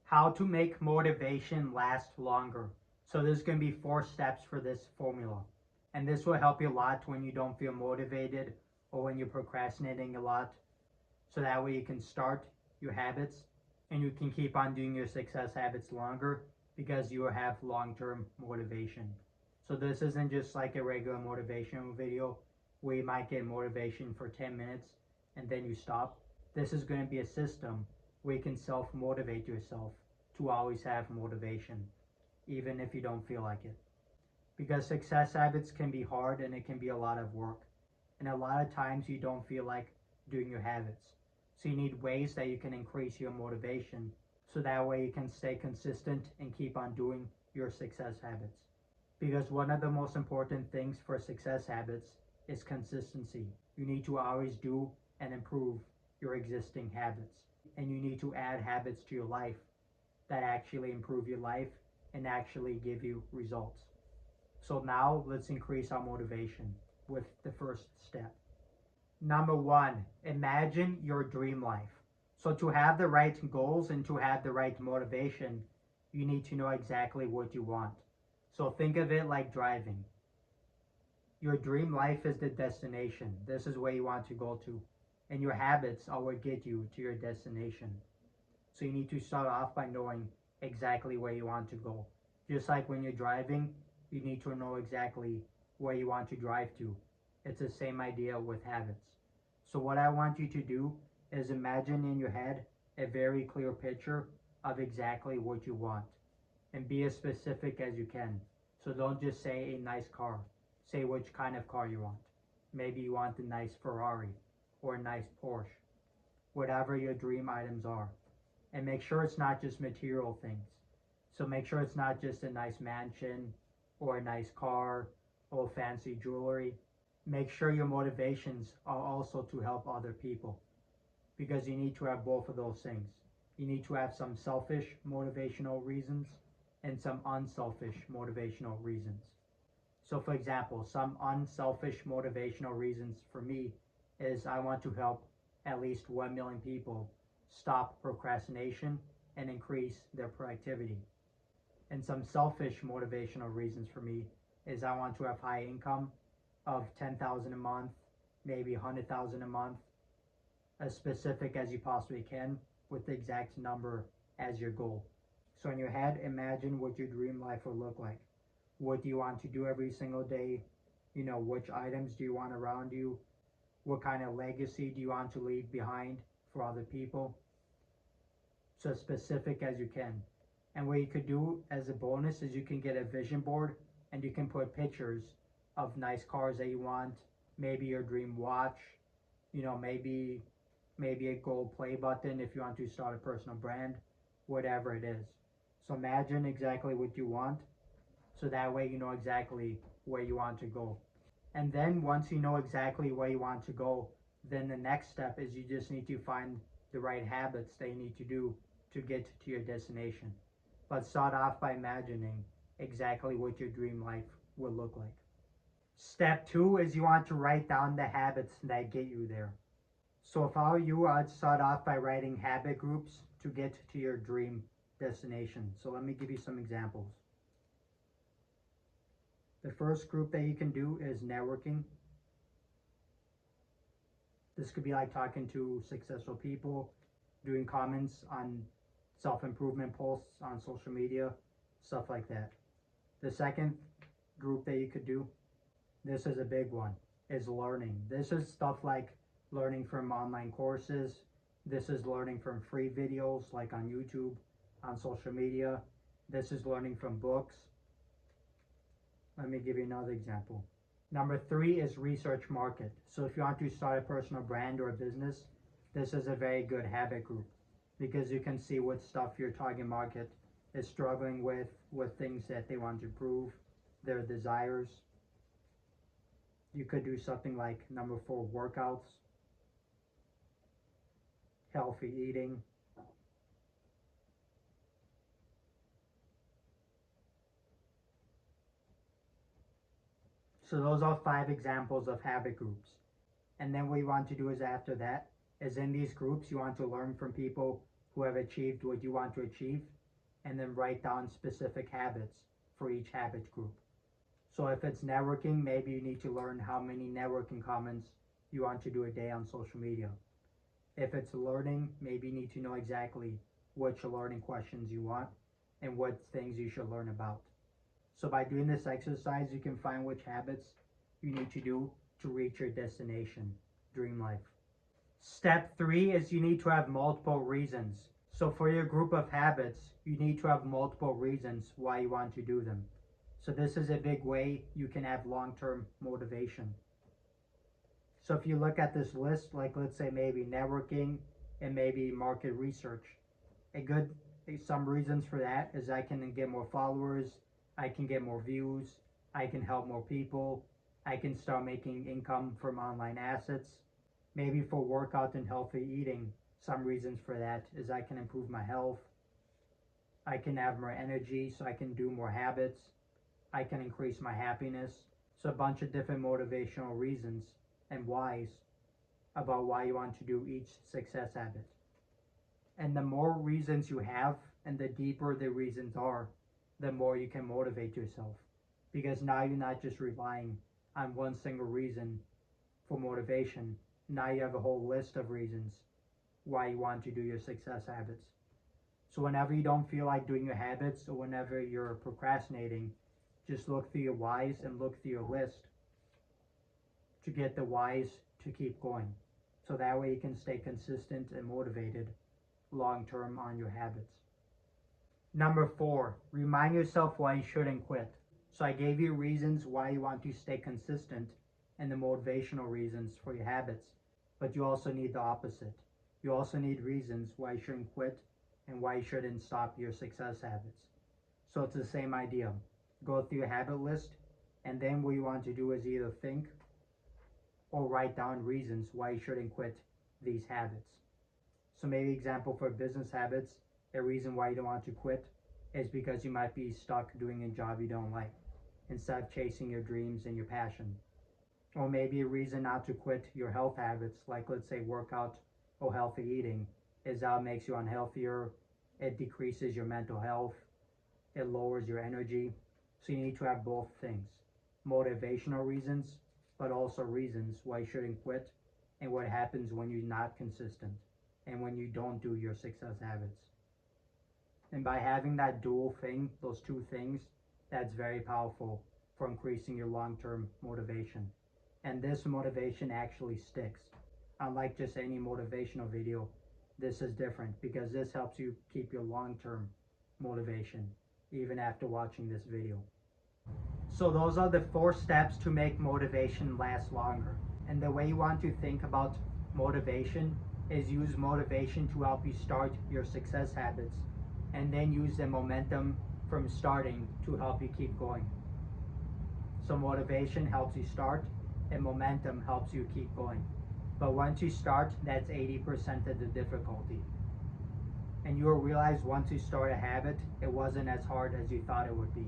How to make motivation last longer. So there's going to be 4 steps for this formula. And this will help you a lot when you don't feel motivated or when you're procrastinating a lot. So that way you can start your habits and you can keep on doing your success habits longer because you will have long-term motivation. So this isn't just like a regular motivational video where you might get motivation for 10 minutes and then you stop. This is going to be a system where you can self-motivate yourself to always have motivation, even if you don't feel like it. Because success habits can be hard and it can be a lot of work. And a lot of times you don't feel like doing your habits. So you need ways that you can increase your motivation so that way you can stay consistent and keep on doing your success habits. Because one of the most important things for success habits is consistency. You need to always do and improve your existing habits. And you need to add habits to your life that actually improve your life and actually give you results. So now let's increase our motivation with the first step. Number 1, imagine your dream life. So to have the right goals and to have the right motivation, you need to know exactly what you want. So think of it like driving. Your dream life is the destination. This is where you want to go to. And your habits are what get you to your destination. So you need to start off by knowing exactly where you want to go. Just like when you're driving, you need to know exactly where you want to drive to. It's the same idea with habits. So what I want you to do is imagine in your head a very clear picture of exactly what you want. And be as specific as you can. So don't just say a nice car. Say which kind of car you want. Maybe you want a nice Ferrari or a nice Porsche. Whatever your dream items are. And make sure it's not just material things. So make sure it's not just a nice mansion or a nice car or fancy jewelry. Make sure your motivations are also to help other people, because you need to have both of those things. You need to have some selfish motivational reasons and some unselfish motivational reasons. So for example, some unselfish motivational reasons for me is I want to help at least 1 million people stop procrastination and increase their productivity. And some selfish motivational reasons for me is I want to have high income of 10,000 a month, maybe 100,000 a month, as specific as you possibly can with the exact number as your goal. So in your head, imagine what your dream life will look like. What do you want to do every single day? You know, which items do you want around you? What kind of legacy do you want to leave behind for other people? So specific as you can. And what you could do as a bonus is you can get a vision board and you can put pictures of nice cars that you want, maybe your dream watch, you know, maybe a gold play button if you want to start a personal brand, whatever it is. So imagine exactly what you want, so that way you know exactly where you want to go. And then once you know exactly where you want to go, then the next step is you just need to find the right habits that you need to do to get to your destination. But start off by imagining exactly what your dream life will look like. Step 2 is you want to write down the habits that get you there. So if I were you, I'd start off by writing habit groups to get to your dream destination. So let me give you some examples. The first group that you can do is networking. This could be like talking to successful people, doing comments on self-improvement posts on social media, stuff like that. The second group that you could do, this is a big one, is learning. This is stuff like learning from online courses. This is learning from free videos like on YouTube, on social media. This is learning from books. Let me give you another example. Number 3 is research market. So if you want to start a personal brand or a business, this is a very good habit group because you can see what stuff your target market is struggling with, what things that they want to improve, their desires. You could do something like number 4, workouts, healthy eating. So those are 5 examples of habit groups. And then what you want to do is after that, is in these groups, you want to learn from people who have achieved what you want to achieve, and then write down specific habits for each habit group. So if it's networking, maybe you need to learn how many networking comments you want to do a day on social media. If it's learning, maybe you need to know exactly which learning questions you want and what things you should learn about. So by doing this exercise, you can find which habits you need to do to reach your destination, dream life. Step 3 is you need to have multiple reasons. So for your group of habits, you need to have multiple reasons why you want to do them. So this is a big way you can have long-term motivation. So if you look at this list, like let's say maybe networking and maybe market research, some reasons for that is I can get more followers, I can get more views, I can help more people, I can start making income from online assets. Maybe for workout and healthy eating, some reasons for that is I can improve my health, I can have more energy so I can do more habits, I can increase my happiness. So a bunch of different motivational reasons and whys about why you want to do each success habit. And the more reasons you have and the deeper the reasons are, the more you can motivate yourself. Because now you're not just relying on one single reason for motivation. Now you have a whole list of reasons why you want to do your success habits. So whenever you don't feel like doing your habits or whenever you're procrastinating, just look through your whys and look through your list to get the whys to keep going. So that way you can stay consistent and motivated long term on your habits. Number 4, remind yourself why you shouldn't quit. So I gave you reasons why you want to stay consistent and the motivational reasons for your habits, but you also need the opposite. You also need reasons why you shouldn't quit and why you shouldn't stop your success habits. So it's the same idea. Go through your habit list, and then what you want to do is either think or write down reasons why you shouldn't quit these habits. So maybe example for business habits, a reason why you don't want to quit is because you might be stuck doing a job you don't like instead of chasing your dreams and your passion. Or maybe a reason not to quit your health habits, like let's say workout or healthy eating, is that it makes you unhealthier, it decreases your mental health, it lowers your energy. So you need to have both things, motivational reasons, but also reasons why you shouldn't quit and what happens when you're not consistent and when you don't do your success habits. And by having that dual thing, those two things, that's very powerful for increasing your long-term motivation. And this motivation actually sticks. Unlike just any motivational video, this is different because this helps you keep your long-term motivation even after watching this video. So those are the 4 steps to make motivation last longer. And the way you want to think about motivation is use motivation to help you start your success habits, and then use the momentum from starting to help you keep going. So motivation helps you start, and momentum helps you keep going. But once you start, that's 80% of the difficulty. And you will realize once you start a habit, it wasn't as hard as you thought it would be.